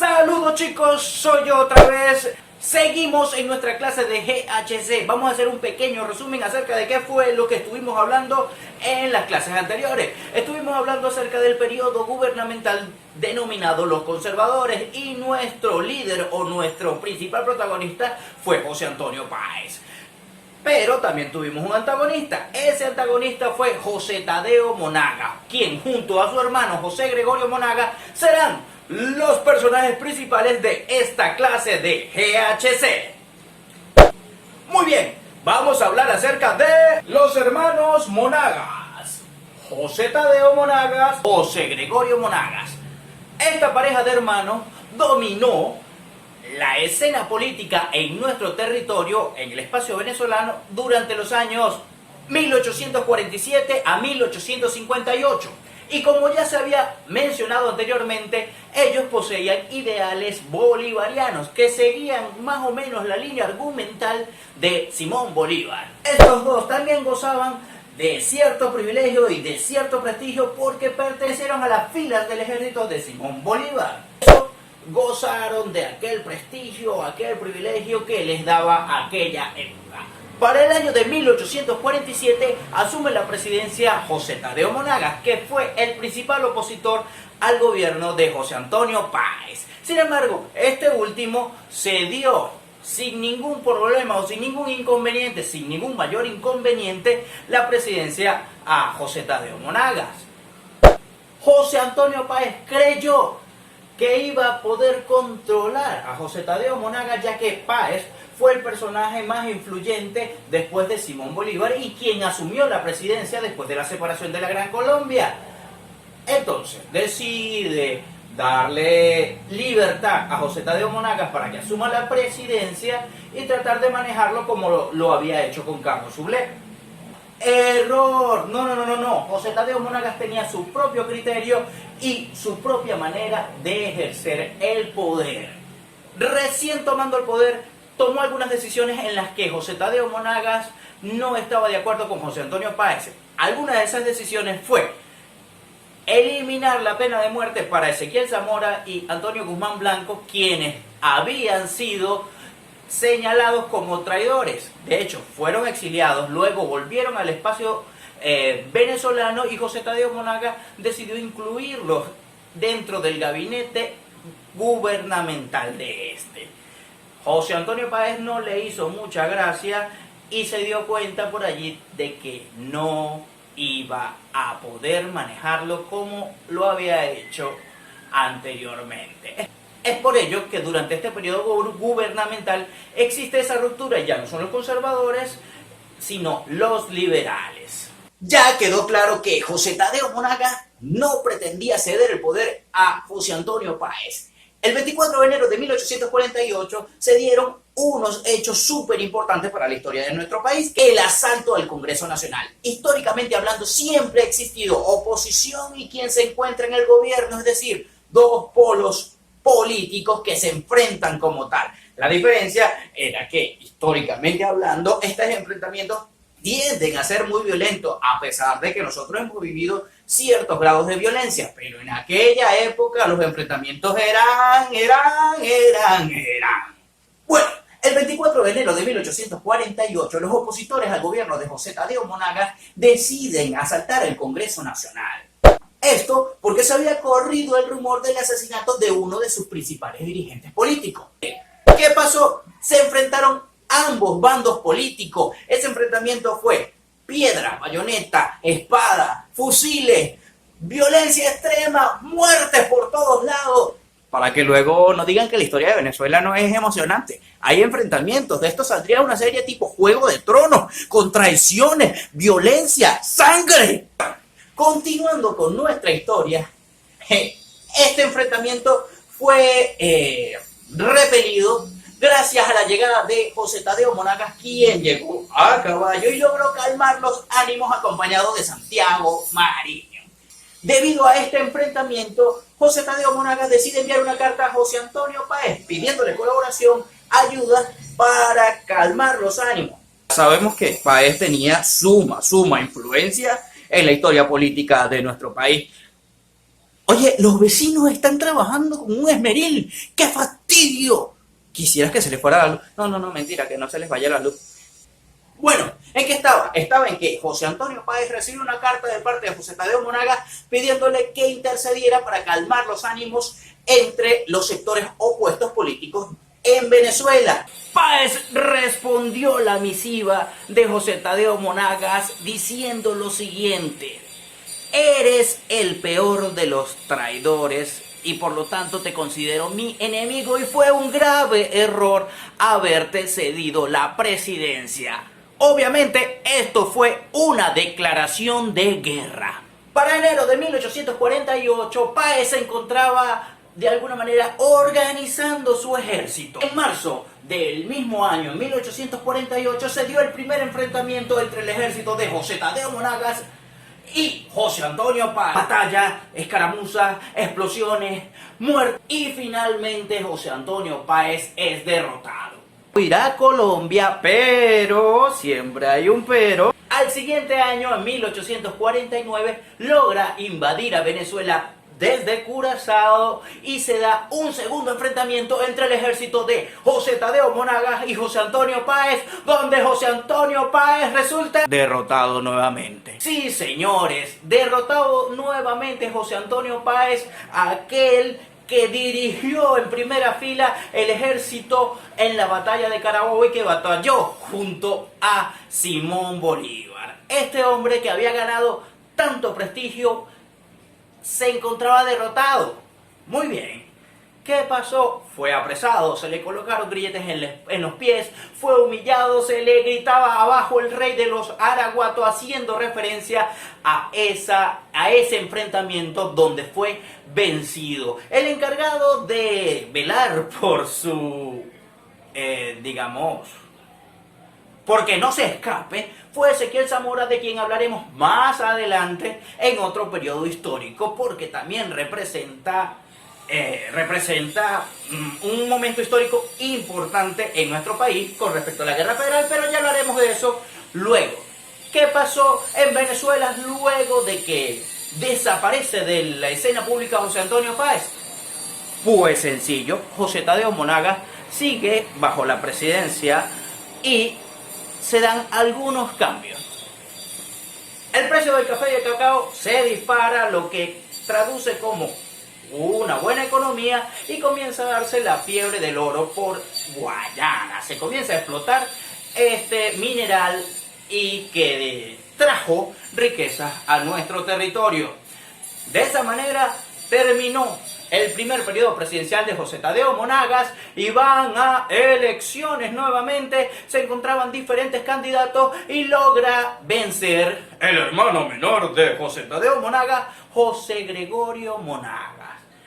Saludos chicos, soy yo otra vez. Seguimos en nuestra clase de GHC. Vamos a hacer un pequeño resumen acerca de qué fue lo que estuvimos hablando en las clases anteriores. Estuvimos hablando acerca del periodo gubernamental denominado los conservadores y nuestro líder o nuestro principal protagonista fue José Antonio Páez. Pero también tuvimos un antagonista. Ese antagonista fue José Tadeo Monagas, quien junto a su hermano José Gregorio Monagas serán los personajes principales de esta clase de GHC. Muy bien, vamos a hablar acerca de los hermanos Monagas. José Tadeo Monagas, José Gregorio Monagas. Esta pareja de hermanos dominó la escena política en nuestro territorio, en el espacio venezolano, durante los años 1847 a 1858. Y como ya se había mencionado anteriormente, ellos poseían ideales bolivarianos que seguían más o menos la línea argumental de Simón Bolívar. Estos dos también gozaban de cierto privilegio y de cierto prestigio porque pertenecieron a las filas del ejército de Simón Bolívar. Gozaron de aquel prestigio, aquel privilegio que les daba aquella época. Para el año de 1847 asume la presidencia José Tadeo Monagas, que fue el principal opositor al gobierno de José Antonio Páez. Sin embargo, este último cedió sin ningún problema o sin ningún inconveniente, sin ningún mayor inconveniente, la presidencia a José Tadeo Monagas. José Antonio Páez creyó que iba a poder controlar a José Tadeo Monagas, ya que Páez fue el personaje más influyente después de Simón Bolívar y quien asumió la presidencia después de la separación de la Gran Colombia. Entonces decide darle libertad a José Tadeo Monagas para que asuma la presidencia y tratar de manejarlo como lo había hecho con Carlos Sublet. Error, no. José Tadeo Monagas tenía su propio criterio y su propia manera de ejercer el poder. Recién tomando el poder, tomó algunas decisiones en las que José Tadeo Monagas no estaba de acuerdo con José Antonio Páez. Alguna de esas decisiones fue eliminar la pena de muerte para Ezequiel Zamora y Antonio Guzmán Blanco, quienes habían sido señalados como traidores. De hecho, fueron exiliados, luego volvieron al espacio venezolano y José Tadeo Monagas decidió incluirlos dentro del gabinete gubernamental de este. José Antonio Páez no le hizo mucha gracia y se dio cuenta por allí de que no iba a poder manejarlo como lo había hecho anteriormente. Es por ello que durante este periodo gubernamental existe esa ruptura, ya no son los conservadores, sino los liberales. Ya quedó claro que José Tadeo Monagas no pretendía ceder el poder a José Antonio Páez. El 24 de enero de 1848 se dieron unos hechos súper importantes para la historia de nuestro país. El asalto al Congreso Nacional. Históricamente hablando, siempre ha existido oposición y quien se encuentra en el gobierno, es decir, dos polos políticos que se enfrentan como tal. La diferencia era que, históricamente hablando, estos enfrentamientos tienden a ser muy violentos, a pesar de que nosotros hemos vivido ciertos grados de violencia, pero en aquella época los enfrentamientos eran. Bueno, el 24 de enero de 1848, los opositores al gobierno de José Tadeo Monagas deciden asaltar el Congreso Nacional. Esto porque se había corrido el rumor del asesinato de uno de sus principales dirigentes políticos. ¿Qué pasó? Se enfrentaron ambos bandos políticos. Ese enfrentamiento fue piedra, bayoneta, espada, fusiles, violencia extrema, muertes por todos lados. Para que luego no digan que la historia de Venezuela no es emocionante. Hay enfrentamientos. De esto saldría una serie tipo Juego de Tronos, con traiciones, violencia, sangre. Continuando con nuestra historia, este enfrentamiento fue repelido gracias a la llegada de José Tadeo Monagas, quien llegó a caballo y logró calmar los ánimos acompañado de Santiago Mariño. Debido a este enfrentamiento, José Tadeo Monagas decide enviar una carta a José Antonio Páez pidiéndole colaboración, ayuda para calmar los ánimos. Sabemos que Páez tenía suma influencia en la historia política de nuestro país. Oye, los vecinos están trabajando con un esmeril. ¡Qué fastidio! Quisieras que se les fuera la luz. No, no, no, mentira, que no se les vaya la luz. Bueno, ¿en qué estaba? Estaba en que José Antonio Páez recibió una carta de parte de José Tadeo Monagas pidiéndole que intercediera para calmar los ánimos entre los sectores opuestos políticos en Venezuela. Páez respondió la misiva de José Tadeo Monagas diciendo lo siguiente: eres el peor de los traidores y por lo tanto te considero mi enemigo y fue un grave error haberte cedido la presidencia. Obviamente esto fue una declaración de guerra. Para enero de 1848, Páez se encontraba de alguna manera organizando su ejército. En marzo del mismo año, en 1848, se dio el primer enfrentamiento entre el ejército de José Tadeo Monagas y José Antonio Páez. Batalla, escaramuzas, explosiones, muerte y finalmente José Antonio Páez es derrotado. Irá a Colombia, pero siempre hay un pero. Al siguiente año, en 1849, logra invadir a Venezuela desde Curazao y se da un segundo enfrentamiento entre el ejército de José Tadeo Monagas y José Antonio Páez, donde José Antonio Páez resulta derrotado nuevamente. Sí, señores, derrotado nuevamente José Antonio Páez, aquel que dirigió en primera fila el ejército en la batalla de Carabobo y que batalló junto a Simón Bolívar. Este hombre que había ganado tanto prestigio se encontraba derrotado. Muy bien. ¿Qué pasó? Fue apresado, se le colocaron grilletes en los pies, fue humillado, se le gritaba abajo el rey de los Araguatos, haciendo referencia a ese enfrentamiento donde fue vencido. El encargado de velar por su, digamos, porque no se escape, fue Ezequiel Zamora, de quien hablaremos más adelante en otro periodo histórico, porque también representa un momento histórico importante en nuestro país con respecto a la Guerra Federal, pero ya hablaremos de eso luego. ¿Qué pasó en Venezuela luego de que desaparece de la escena pública José Antonio Páez? Pues sencillo, José Tadeo Monagas sigue bajo la presidencia y se dan algunos cambios. El precio del café y el cacao se dispara, lo que traduce como una buena economía, y comienza a darse la fiebre del oro por Guayana. Se comienza a explotar este mineral y que trajo riquezas a nuestro territorio. De esa manera terminó el primer periodo presidencial de José Tadeo Monagas y van a elecciones nuevamente. Se encontraban diferentes candidatos y logra vencer el hermano menor de José Tadeo Monagas, José Gregorio Monagas.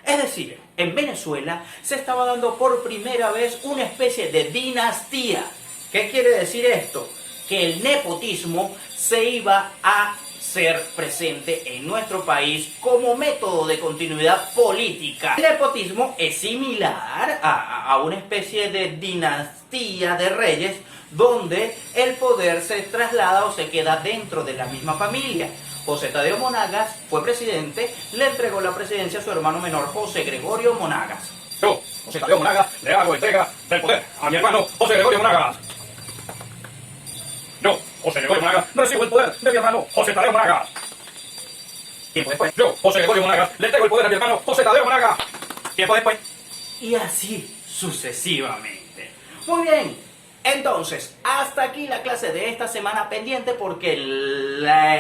Es decir, en Venezuela se estaba dando por primera vez una especie de dinastía. ¿Qué quiere decir esto? Que el nepotismo se iba a ser presente en nuestro país como método de continuidad política. El nepotismo es similar a una especie de dinastía de reyes donde el poder se traslada o se queda dentro de la misma familia. José Tadeo Monagas fue presidente, le entregó la presidencia a su hermano menor José Gregorio Monagas. Yo, José Tadeo Monagas, le hago entrega del poder a mi hermano José Gregorio Monagas. Yo, José Gregorio Monagas, recibo el poder de mi hermano José Tadeo Monagas. Tiempo después, yo, José Gregorio Monagas, le entrego el poder a mi hermano José Tadeo Monagas. Tiempo después. Y así sucesivamente. Muy bien. Entonces, hasta aquí la clase de esta semana, pendiente porque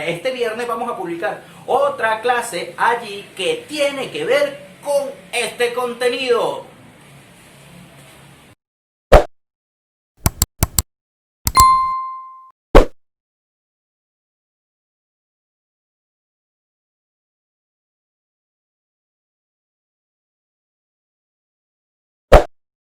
este viernes vamos a publicar otra clase allí que tiene que ver con este contenido.